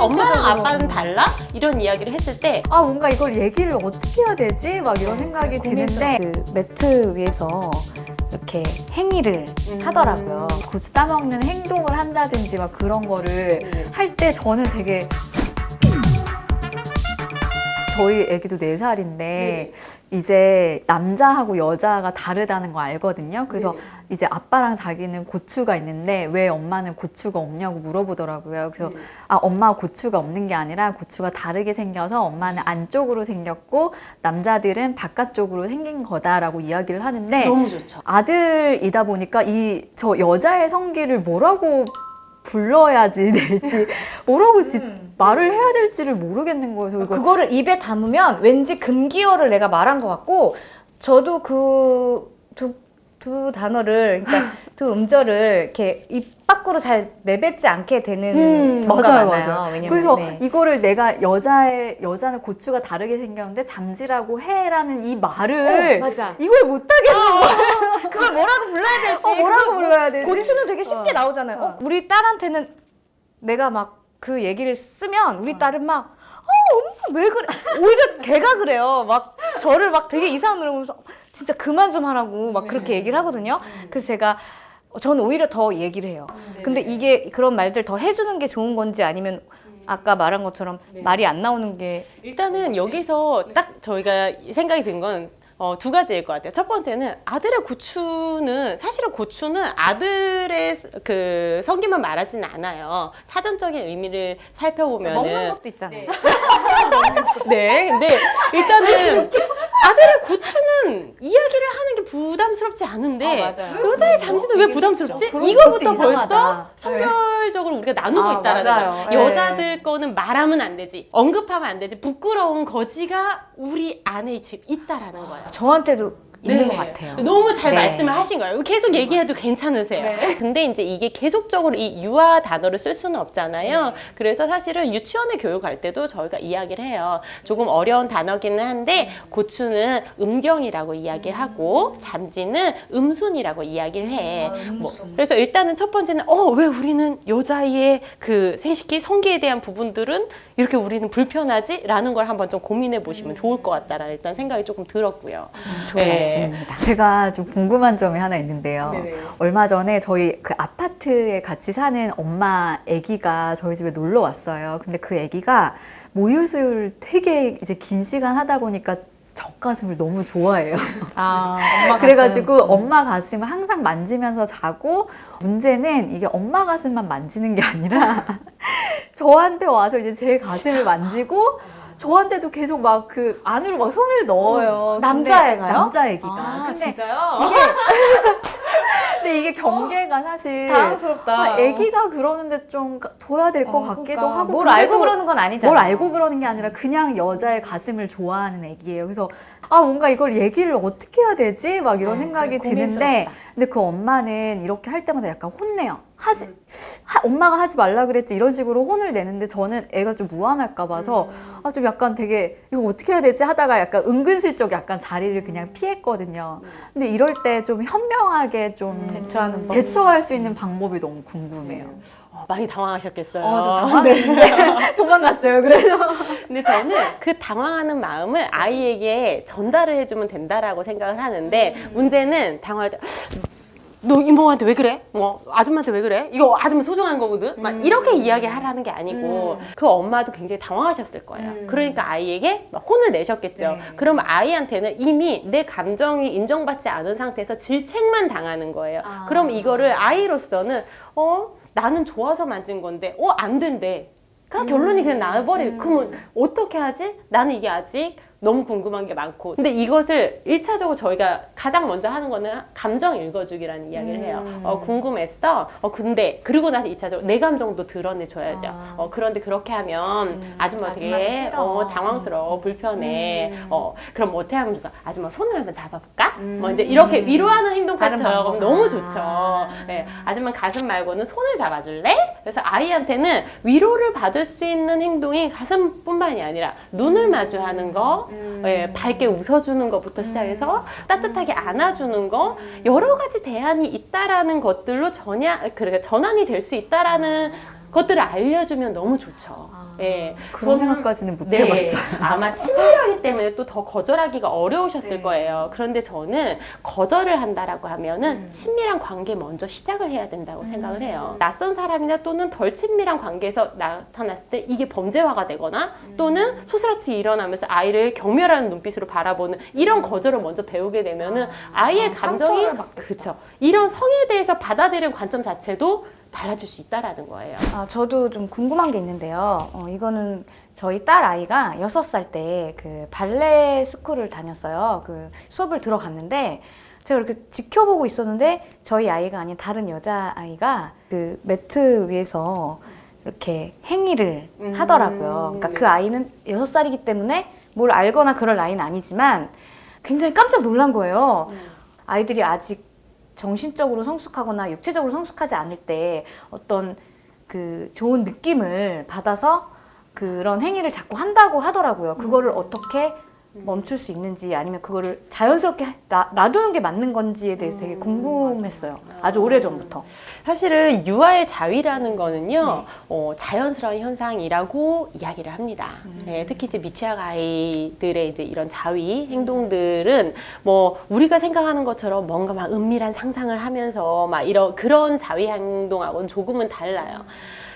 엄마랑 아빠는 달라? 이런 이야기를 했을 때 아 뭔가 이걸 얘기를 어떻게 해야 되지? 막 이런 생각이 드는데 그 매트 위에서 이렇게 행위를 하더라고요. 고추 따먹는 행동을 한다든지 막 그런 거를 할 때 저는 되게 저희 애기도 4살인데 이제 남자하고 여자가 다르다는 거 알거든요. 그래서 이제 아빠랑 자기는 고추가 있는데 왜 엄마는 고추가 없냐고 물어보더라고요. 그래서 아 엄마가 고추가 없는 게 아니라 고추가 다르게 생겨서 엄마는 안쪽으로 생겼고 남자들은 바깥쪽으로 생긴 거다라고 이야기를 하는데 너무 좋죠. 아들이다 보니까 저 여자의 성기를 뭐라고 불러야지 될지 뭐라고 말을 해야 될지를 모르겠는 거예요. 저 이거 그거를 입에 담으면 왠지 금기어를 내가 말한 것 같고 저도 그 두 단어를 그러니까 두 음절을 이렇게 입 밖으로 잘 내뱉지 않게 되는 경우가 많아요. 왜냐면, 그래서 이거를 내가 여자는 고추가 다르게 생겼는데 잠지라고 해라는 이 말을 맞아. 이걸 못하겠는 거예요. 그걸 뭐라고 불러야 될지 뭐라고 불러야 되지? 고추는 되게 쉽게 나오잖아요. 우리 딸한테는 내가 막 그 얘기를 쓰면 우리 딸은 막 엄마 왜 그래? 오히려 걔가 그래요. 막 저를 막 되게 이상한 눈으로 보면서 진짜 그만 좀 하라고 막 그렇게 얘기를 하거든요. 그래서 제가 저는 오히려 더 얘기를 해요. 근데 이게 그런 말들 더 해주는 게 좋은 건지 아니면 아까 말한 것처럼 말이 안 나오는 게 일단은 여기서 딱 저희가 생각이 든 건 두 가지일 것 같아요. 첫 번째는 아들의 고추는 사실은 고추는 아들의 그 성기만 말하지는 않아요. 사전적인 의미를 살펴보면은 먹는 것도 있잖아요. 네, 근데 일단은 아들의 고추는 이야기를 하는 게 부담스럽지 않은데 맞아요. 여자의 잠지는 왜 부담스럽지? 그런 이거부터 것도 벌써 이상하다. 성별적으로 우리가 나누고 있다라는 맞아요. 거예요. 여자들 거는 말하면 안 되지, 언급하면 안 되지, 부끄러운 거지가 우리 안에 지금 있다라는 거예요. 저한테도 있는 것 같아요. 너무 잘 네. 말씀을 하신 거예요. 계속 얘기해도 괜찮으세요. 근데 이제 이게 계속적으로 이 유아 단어를 쓸 수는 없잖아요. 그래서 사실은 유치원에 교육할 때도 저희가 이야기를 해요. 조금 어려운 단어기는 한데 고추는 음경이라고 이야기를 하고 잠지는 음순이라고 이야기를 해. 그래서 일단은 첫 번째는 왜 우리는 여자의 그 생식기, 성기에 대한 부분들은 이렇게 우리는 불편하지? 라는 걸 한번 좀 고민해 보시면 좋을 것 같다라는 일단 생각이 조금 들었고요. 좋았습니다. 제가 좀 궁금한 점이 하나 있는데요. 네네. 얼마 전에 저희 그 아파트에 같이 사는 엄마 아기가 저희 집에 놀러 왔어요. 근데 그 아기가 모유 수유를 되게 이제 긴 시간 하다 보니까 젖가슴을 너무 좋아해요. 엄마 그래가지고 엄마 가슴을 항상 만지면서 자고 문제는 이게 엄마 가슴만 만지는 게 아니라 저한테 와서 이제 제 가슴을 만지고 저한테도 계속 막 그 안으로 막 손을 넣어요. 남자애가요? 남자애기가. 근데 진짜요? 근데 이게 경계가 사실 당황스럽다. 애기가 그러는데 좀 둬야 될 것 같기도 하고 뭘 근데도 알고 그러는 건 아니잖아요. 뭘 알고 그러는 게 아니라 그냥 여자의 가슴을 좋아하는 애기예요. 그래서 뭔가 이걸 얘기를 어떻게 해야 되지? 막 이런 생각이 드는데 고민스럽다. 근데 그 엄마는 이렇게 할 때마다 약간 혼내요. 엄마가 하지 말라 그랬지 이런 식으로 혼을 내는데 저는 애가 좀 무안할까 봐서 좀 약간 되게 이거 어떻게 해야 되지 하다가 약간 은근슬쩍 약간 자리를 그냥 피했거든요. 근데 이럴 때 좀 현명하게 좀 대처하는 법. 대처할 수 있는 방법이 너무 궁금해요. 많이 당황하셨겠어요. 좀 당황했는데 도망갔어요. 그래서 근데 저는 그 당황하는 마음을 아이에게 전달을 해주면 된다라고 생각을 하는데 문제는 당황할 때 너 이모한테 왜 그래? 아줌마한테 왜 그래? 이거 아줌마 소중한 거거든? 막 이렇게 이야기하라는 게 아니고 그 엄마도 굉장히 당황하셨을 거예요. 그러니까 아이에게 막 혼을 내셨겠죠. 그러면 아이한테는 이미 내 감정이 인정받지 않은 상태에서 질책만 당하는 거예요. 그럼 이거를 아이로서는 나는 좋아서 만진 건데 안 된대. 그 결론이 그냥 나와버려요. 그러면 어떻게 하지? 나는 이게 아직 너무 궁금한 게 많고. 근데 이것을 1차적으로 저희가 가장 먼저 하는 거는 감정 읽어주기라는 이야기를 해요. 궁금했어. 근데 그리고 나서 2차적으로 내 감정도 드러내줘야죠. 그런데 그렇게 하면 아줌마 되게 당황스러워, 불편해. 그럼 어떻게 하면 좋을까? 아줌마 손을 한번 잡아볼까? 이제 이렇게 위로하는 행동까지 들어가면 너무 좋죠. 네, 아줌마 가슴 말고는 손을 잡아줄래? 그래서 아이한테는 위로를 받을 수 있는 행동이 가슴뿐만이 아니라 눈을 마주하는 거, 밝게 웃어주는 것부터 시작해서 따뜻하게 안아주는 거, 여러 가지 대안이 있다라는 것들로 전환이 될 수 있다라는 그것들을 알려주면 너무 좋죠. 예. 그런 저는 생각까지는 못 네, 해봤어요. 아마 친밀하기 때문에 또 더 거절하기가 어려우셨을 거예요. 그런데 저는 거절을 한다라고 하면은 친밀한 관계 먼저 시작을 해야 된다고 생각을 해요. 낯선 사람이나 또는 덜 친밀한 관계에서 나타났을 때 이게 범죄화가 되거나 또는 소스라치 일어나면서 아이를 경멸하는 눈빛으로 바라보는 이런 거절을 먼저 배우게 되면은 아이의 감정이 그렇죠. 이런 성에 대해서 받아들이는 관점 자체도 달라질 수 있다라는 거예요. 저도 좀 궁금한 게 있는데요. 이거는 저희 딸 아이가 6살 때 그 발레 스쿨을 다녔어요. 그 수업을 들어갔는데 제가 이렇게 지켜보고 있었는데 저희 아이가 아닌 다른 여자 아이가 그 매트 위에서 이렇게 행위를 하더라고요. 그러니까 그 아이는 6살이기 때문에 뭘 알거나 그럴 나이는 아니지만 굉장히 깜짝 놀란 거예요. 아이들이 아직 정신적으로 성숙하거나 육체적으로 성숙하지 않을 때 어떤 그 좋은 느낌을 받아서 그런 행위를 자꾸 한다고 하더라고요. 그거를 어떻게 멈출 수 있는지 아니면 그거를 자연스럽게 놔두는 게 맞는 건지에 대해서 되게 궁금했어요. 아주 오래전부터. 사실은 유아의 자위라는 거는요, 자연스러운 현상이라고 이야기를 합니다. 네, 특히 이제 미취학 아이들의 이제 이런 자위 행동들은 뭐 우리가 생각하는 것처럼 뭔가 막 은밀한 상상을 하면서 막 이런 그런 자위 행동하고는 조금은 달라요.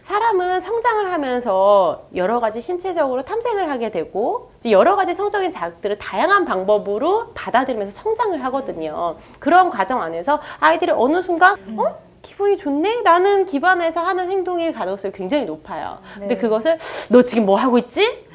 사람은 성장을 하면서 여러 가지 신체적으로 탐색을 하게 되고 여러 가지 성적인 자극들을 다양한 방법으로 받아들이면서 성장을 하거든요. 그런 과정 안에서 아이들이 어느 순간 기분이 좋네? 라는 기반에서 하는 행동일 가능성이 굉장히 높아요. 근데 그것을 너 지금 뭐 하고 있지?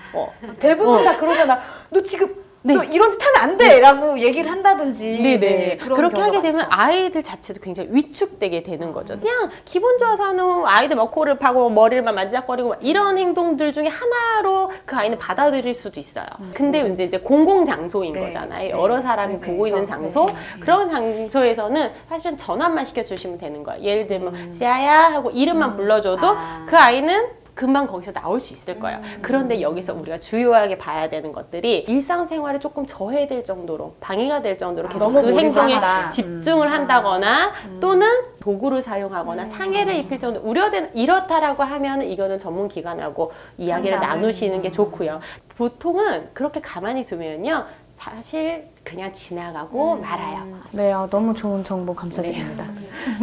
대부분 다 그러잖아. 너 지금 너 이런 짓 하면 안 돼! 라고 얘기를 한다든지. 네네. 그런 그렇게 하게 경우가 되면 많죠. 아이들 자체도 굉장히 위축되게 되는 거죠. 그냥 기분 좋아서 하는 아이들 막 코를 파고 머리를 막 만지작거리고 막 이런 행동들 중에 하나로 그 아이는 받아들일 수도 있어요. 근데 이제 공공장소인 거잖아요. 여러 사람이 보고 있는 장소. 그런 장소에서는 사실은 전환만 시켜주시면 되는 거예요. 예를 들면 시아야 하고 이름만 불러줘도 그 아이는 금방 거기서 나올 수 있을 거예요. 그런데 여기서 우리가 주요하게 봐야 되는 것들이 일상생활에 조금 저해될 정도로 방해가 될 정도로 계속 너무 그 행동에 몰입하다. 집중을 한다거나 또는 도구를 사용하거나 상해를 입힐 정도 우려되는 이렇다라고 하면 이거는 전문 기관하고 이야기를 나누시는 게 좋고요. 보통은 그렇게 가만히 두면요. 사실 그냥 지나가고 말아요. 네, 너무 좋은 정보 감사드립니다.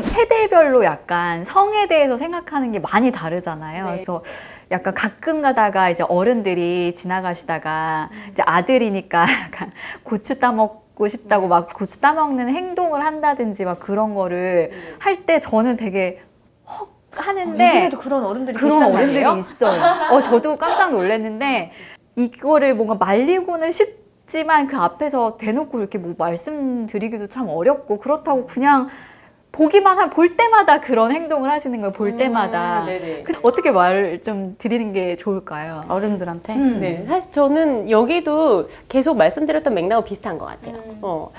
세대별로 약간 성에 대해서 생각하는 게 많이 다르잖아요. 네. 그래서 약간 가끔 가다가 이제 어른들이 지나가시다가 이제 아들이니까 약간 고추 따먹고 싶다고 막 고추 따먹는 행동을 한다든지 막 그런 거를 할 때 저는 되게 헉 하는데 요즘에도 그런 어른들이 그런 계시단 어른들이 말이에요? 있어요. 저도 깜짝 놀랐는데 이거를 뭔가 말리고는 싶지만 그 앞에서 대놓고 이렇게 뭐 말씀드리기도 참 어렵고 그렇다고 그냥 보기만 볼 때마다 그런 행동을 하시는 거예요. 볼 때마다. 네네. 어떻게 말을 좀 드리는 게 좋을까요? 어른들한테? 네, 사실 저는 여기도 계속 말씀드렸던 맥락은 비슷한 것 같아요.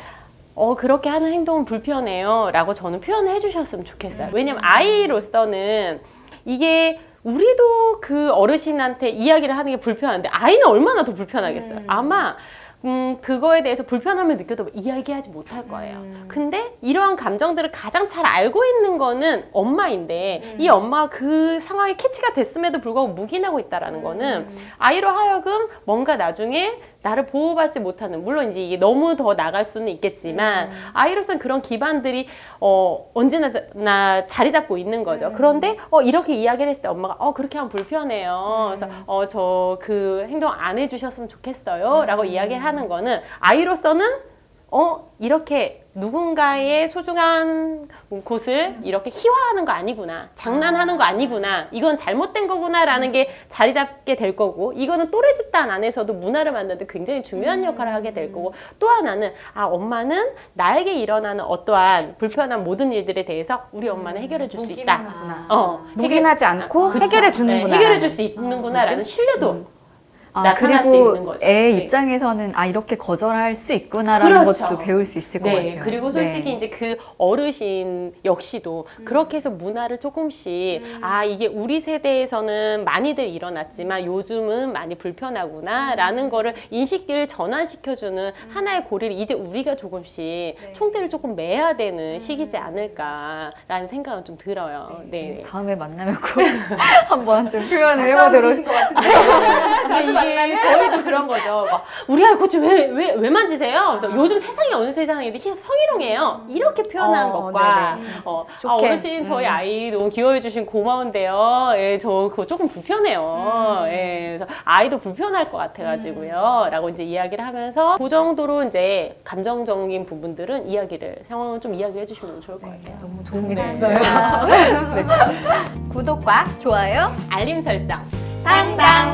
그렇게 하는 행동은 불편해요. 라고 저는 표현을 해주셨으면 좋겠어요. 왜냐면 아이로서는 이게 우리도 그 어르신한테 이야기를 하는 게 불편한데 아이는 얼마나 더 불편하겠어요. 아마 그거에 대해서 불편함을 느껴도 이야기하지 못할 거예요. 근데 이러한 감정들을 가장 잘 알고 있는 거는 엄마인데 이 엄마가 그 상황에 캐치가 됐음에도 불구하고 묵인하고 있다라는 거는 아이로 하여금 뭔가 나중에 나를 보호받지 못하는, 물론 이제 이게 너무 더 나갈 수는 있겠지만 아이로서는 그런 기반들이 언제나 자리 잡고 있는 거죠. 그런데 이렇게 이야기를 했을 때 엄마가 그렇게 하면 불편해요. 그래서 저 그 행동 안 해주셨으면 좋겠어요. 라고 이야기를 하는 거는 아이로서는 이렇게 누군가의 소중한 곳을 이렇게 희화하는 거 아니구나. 장난하는 거 아니구나. 이건 잘못된 거구나 라는 게 자리 잡게 될 거고, 이거는 또래 집단 안에서도 문화를 만드는데 굉장히 중요한 역할을 하게 될 거고, 또 하나는 엄마는 나에게 일어나는 어떠한 불편한 모든 일들에 대해서 우리 엄마는 해결해 줄 수 있다. 묵인하지 않고 그렇죠. 해결해 주는구나. 해결해 줄 수 있는구나 라는 신뢰도 나타날 수 그리고 있는 거죠. 애 네. 입장에서는 이렇게 거절할 수 있구나라는 그렇죠. 것도 배울 수 있을 것 네, 같아요. 그리고 솔직히 네. 이제 그 어르신 역시도 그렇게 해서 문화를 조금씩 이게 우리 세대에서는 많이들 일어났지만 요즘은 많이 불편하구나라는 거를 인식을 전환시켜주는 하나의 고리를 이제 우리가 조금씩 총대를 조금 매야 되는 시기지 않을까라는 생각은 좀 들어요. 네. 다음에 만나면 꼭 한번 좀 표현을 해보도록. 근데 이게 저희도 그런 거죠. 막, 우리 아이 고추 왜 만지세요? 그래서 요즘 세상이 어느 세상인데 성희롱이에요. 이렇게 표현한 것과 좋게. 어르신 저희 아이 너무 귀여워해 주신 고마운데요. 예, 저 그거 조금 불편해요. 예, 그래서 아이도 불편할 것 같아가지고요. 라고 이제 이야기를 하면서 그 정도로 이제 감정적인 부분들은 상황을 좀 이야기해 주시면 좋을 것 같아요. 너무 도움이 됐어요. 구독과 좋아요. 알림 설정. 당당